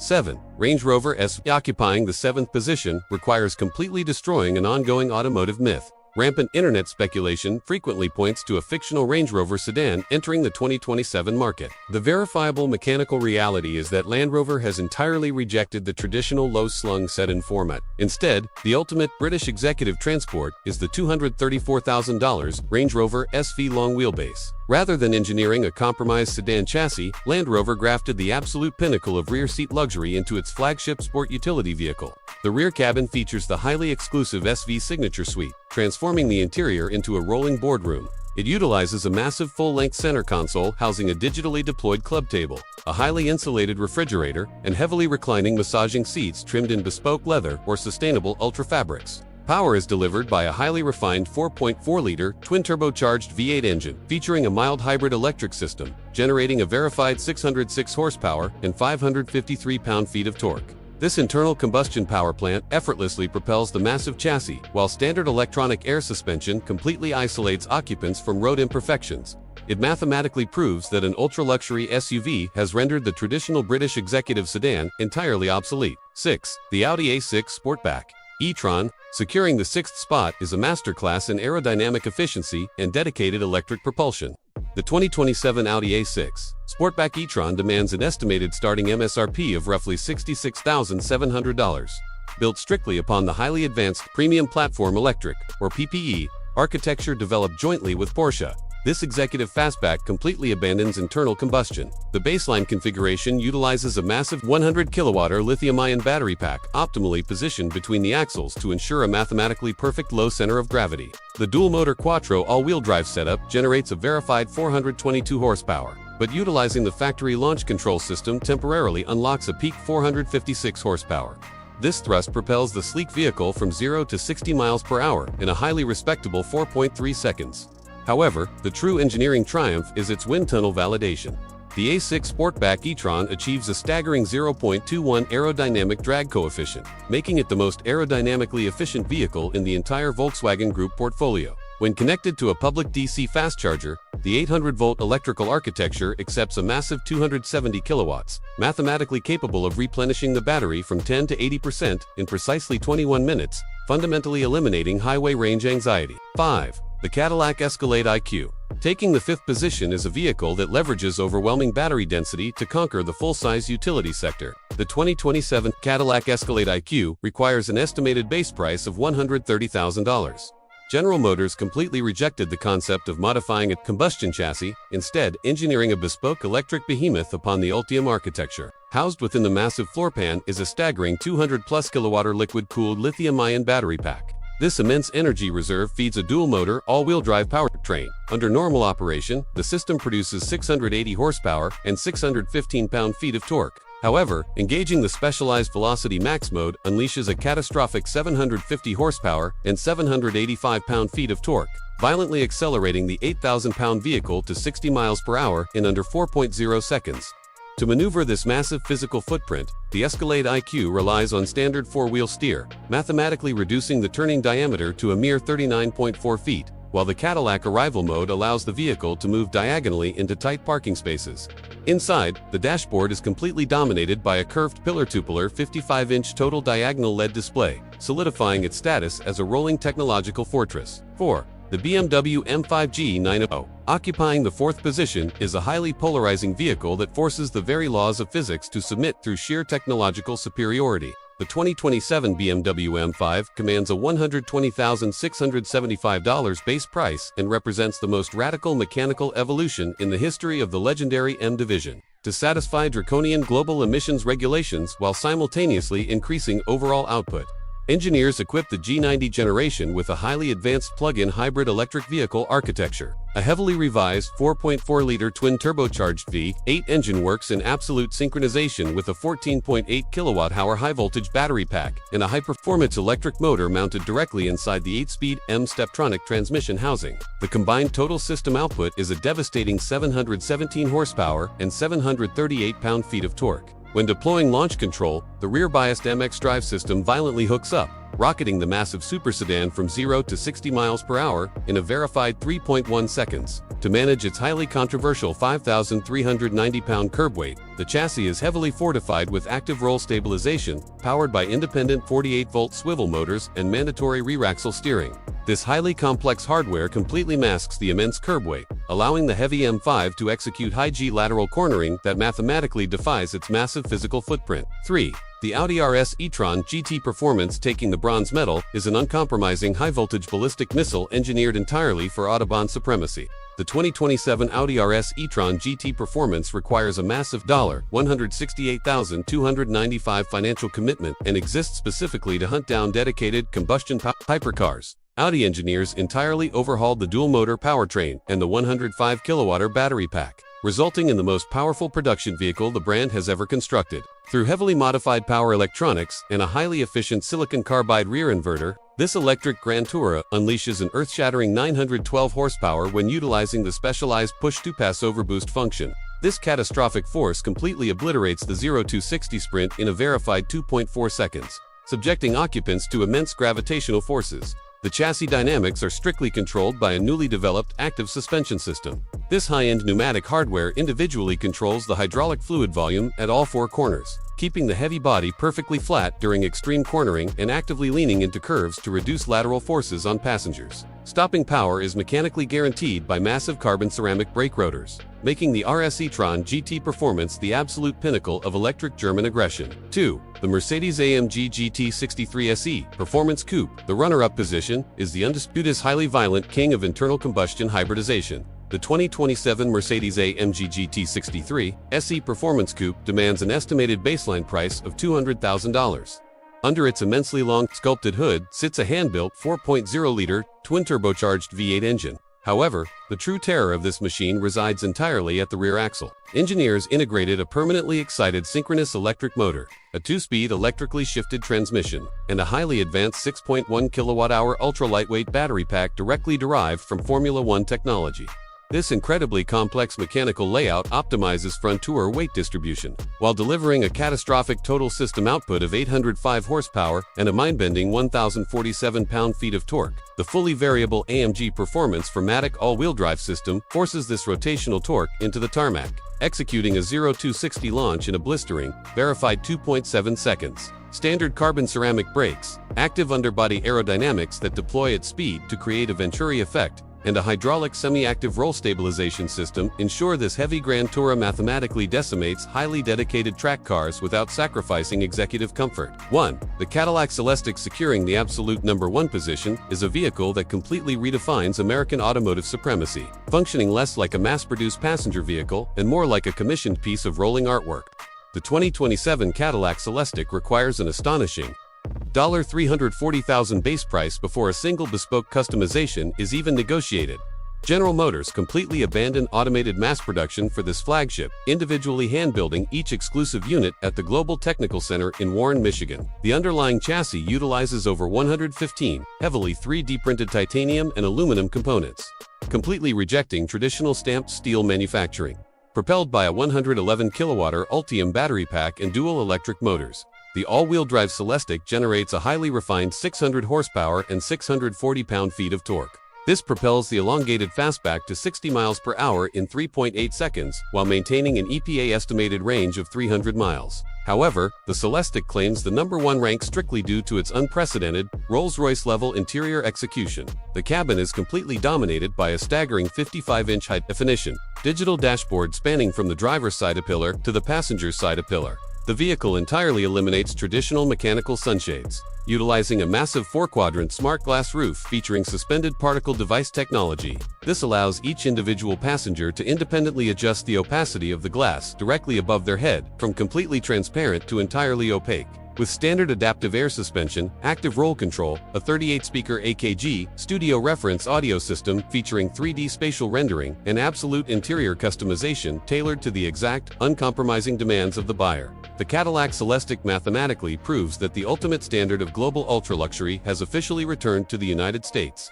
7. Range Rover SV occupying the 7th position requires completely destroying an ongoing automotive myth. Rampant internet speculation frequently points to a fictional Range Rover sedan entering the 2027 market. The verifiable mechanical reality is that Land Rover has entirely rejected the traditional low-slung sedan format. Instead, the ultimate British executive transport is the $234,000 Range Rover SV long wheelbase. Rather than engineering a compromised sedan chassis, Land Rover grafted the absolute pinnacle of rear seat luxury into its flagship sport utility vehicle. The rear cabin features the highly exclusive SV Signature Suite, transforming the interior into a rolling boardroom. It utilizes a massive full-length center console housing a digitally deployed club table, a highly insulated refrigerator, and heavily reclining massaging seats trimmed in bespoke leather or sustainable ultra fabrics. Power is delivered by a highly refined 4.4-liter twin-turbocharged V8 engine, featuring a mild hybrid electric system, generating a verified 606 horsepower and 553 pound-feet of torque. This internal combustion power plant effortlessly propels the massive chassis, while standard electronic air suspension completely isolates occupants from road imperfections. It mathematically proves that an ultra-luxury SUV has rendered the traditional British executive sedan entirely obsolete. 6. The Audi A6 Sportback e-tron. Securing the 6th spot is a masterclass in aerodynamic efficiency and dedicated electric propulsion. The 2027 Audi A6 Sportback e-tron demands an estimated starting MSRP of roughly $66,700. Built strictly upon the highly advanced Premium Platform Electric, or PPE, architecture developed jointly with Porsche, this executive fastback completely abandons internal combustion. The baseline configuration utilizes a massive 100 kWh lithium-ion battery pack optimally positioned between the axles to ensure a mathematically perfect low center of gravity. The dual-motor Quattro all-wheel drive setup generates a verified 422 horsepower, but utilizing the factory launch control system temporarily unlocks a peak 456 horsepower. This thrust propels the sleek vehicle from 0 to 60 miles per hour in a highly respectable 4.3 seconds. However, the true engineering triumph is its wind tunnel validation. The A6 Sportback e-tron achieves a staggering 0.21 aerodynamic drag coefficient, making it the most aerodynamically efficient vehicle in the entire Volkswagen Group portfolio. When connected to a public DC fast charger, the 800-volt electrical architecture accepts a massive 270 kilowatts, mathematically capable of replenishing the battery from 10 to 80% in precisely 21 minutes, fundamentally eliminating highway range anxiety. 5. The Cadillac Escalade IQ. Taking the 5th position is a vehicle that leverages overwhelming battery density to conquer the full-size utility sector. The 2027 Cadillac Escalade IQ requires an estimated base price of $130,000. General Motors completely rejected the concept of modifying a combustion chassis, instead engineering a bespoke electric behemoth upon the Ultium architecture. Housed within the massive floor pan is a staggering 200-plus kilowatt liquid-cooled lithium-ion battery pack. This immense energy reserve feeds a dual-motor, all-wheel drive powertrain. Under normal operation, the system produces 680 horsepower and 615 pound-feet of torque. However, engaging the specialized Velocity Max mode unleashes a catastrophic 750 horsepower and 785 pound-feet of torque, violently accelerating the 8,000-pound vehicle to 60 miles per hour in under 4.0 seconds. To maneuver this massive physical footprint, the Escalade IQ relies on standard 4-wheel steer, mathematically reducing the turning diameter to a mere 39.4 feet, while the Cadillac Arrival mode allows the vehicle to move diagonally into tight parking spaces. Inside, the dashboard is completely dominated by a curved pillar-to-pillar 55-inch total diagonal LED display, solidifying its status as a rolling technological fortress. 4. The BMW M5 G90. Occupying the 4th position is a highly polarizing vehicle that forces the very laws of physics to submit through sheer technological superiority. The 2027 BMW M5 commands a $120,675 base price and represents the most radical mechanical evolution in the history of the legendary M division. To satisfy draconian global emissions regulations while simultaneously increasing overall output, engineers equipped the G90 generation with a highly advanced plug-in hybrid electric vehicle architecture. A heavily revised 4.4-liter twin-turbocharged V8 engine works in absolute synchronization with a 14.8 kilowatt-hour high-voltage battery pack and a high-performance electric motor mounted directly inside the 8-speed M Steptronic transmission housing. The combined total system output is a devastating 717 horsepower and 738 pound-feet of torque. When deploying launch control, the rear-biased MX drive system violently hooks up, rocketing the massive super sedan from 0 to 60 miles per hour in a verified 3.1 seconds. To manage its highly controversial 5,390-pound curb weight, the chassis is heavily fortified with active roll stabilization, powered by independent 48-volt swivel motors and mandatory rear axle steering. This highly complex hardware completely masks the immense curb weight, allowing the heavy M5 to execute high-G lateral cornering that mathematically defies its massive physical footprint. 3. The Audi RS e-tron GT performance taking the bronze medal is an uncompromising high-voltage ballistic missile engineered entirely for Autobahn supremacy. The 2027 Audi RS e-tron GT performance requires a massive $168,295 financial commitment and exists specifically to hunt down dedicated combustion hypercars. Audi engineers entirely overhauled the dual-motor powertrain and the 105 kWh battery pack, resulting in the most powerful production vehicle the brand has ever constructed. Through heavily modified power electronics and a highly efficient silicon carbide rear inverter, this electric Grand Tourer unleashes an earth-shattering 912 horsepower when utilizing the specialized push-to-pass overboost function. This catastrophic force completely obliterates the 0-60 sprint in a verified 2.4 seconds, subjecting occupants to immense gravitational forces. The chassis dynamics are strictly controlled by a newly developed active suspension system. This high-end pneumatic hardware individually controls the hydraulic fluid volume at all four corners, keeping the heavy body perfectly flat during extreme cornering and actively leaning into curves to reduce lateral forces on passengers. Stopping power is mechanically guaranteed by massive carbon ceramic brake rotors, making the RS e-tron GT performance the absolute pinnacle of electric German aggression. 2. The Mercedes-AMG GT 63 SE Performance Coupe. The runner-up position is the undisputed highly violent king of internal combustion hybridization. The 2027 Mercedes-AMG GT 63 SE Performance Coupe demands an estimated baseline price of $200,000. Under its immensely long, sculpted hood sits a hand-built 4.0-liter, twin-turbocharged V8 engine. However, the true terror of this machine resides entirely at the rear axle. Engineers integrated a permanently excited synchronous electric motor, a 2-speed electrically shifted transmission, and a highly advanced 6.1 kilowatt-hour ultra-lightweight battery pack directly derived from Formula One technology. This incredibly complex mechanical layout optimizes front tour weight distribution, while delivering a catastrophic total system output of 805 horsepower and a mind-bending 1,047 pound-feet of torque. The fully variable AMG Performance 4MATIC all-wheel drive system forces this rotational torque into the tarmac, executing a 0-60 launch in a blistering, verified 2.7 seconds. Standard carbon ceramic brakes, active underbody aerodynamics that deploy at speed to create a Venturi effect, and a hydraulic semi-active roll stabilization system ensure this heavy Grand Tourer mathematically decimates highly dedicated track cars without sacrificing executive comfort. 1. The Cadillac Celestiq securing the absolute #1 position is a vehicle that completely redefines American automotive supremacy, functioning less like a mass-produced passenger vehicle and more like a commissioned piece of rolling artwork. The 2027 Cadillac Celestiq requires an astonishing $340,000 base price before a single bespoke customization is even negotiated. General Motors completely abandoned automated mass production for this flagship, individually hand-building each exclusive unit at the Global Technical Center in Warren, Michigan. The underlying chassis utilizes over 115 heavily 3D printed titanium and aluminum components, completely rejecting traditional stamped steel manufacturing. Propelled by a 111 kilowatt Ultium battery pack and dual electric motors, the all-wheel drive Celestiq generates a highly refined 600 horsepower and 640 pound-feet of torque. This propels the elongated fastback to 60 miles per hour in 3.8 seconds while maintaining an EPA estimated range of 300 miles. However, the Celestiq claims the #1 rank strictly due to its unprecedented, Rolls-Royce-level interior execution. The cabin is completely dominated by a staggering 55-inch high-definition digital dashboard spanning from the driver's side pillar to the passenger's side pillar. The vehicle entirely eliminates traditional mechanical sunshades, utilizing a massive 4-quadrant smart glass roof featuring suspended particle device technology. This allows each individual passenger to independently adjust the opacity of the glass directly above their head, from completely transparent to entirely opaque. With standard adaptive air suspension, active roll control, a 38-speaker AKG studio reference audio system featuring 3D spatial rendering, and absolute interior customization tailored to the exact, uncompromising demands of the buyer, the Cadillac Celestiq mathematically proves that the ultimate standard of global ultra-luxury has officially returned to the United States.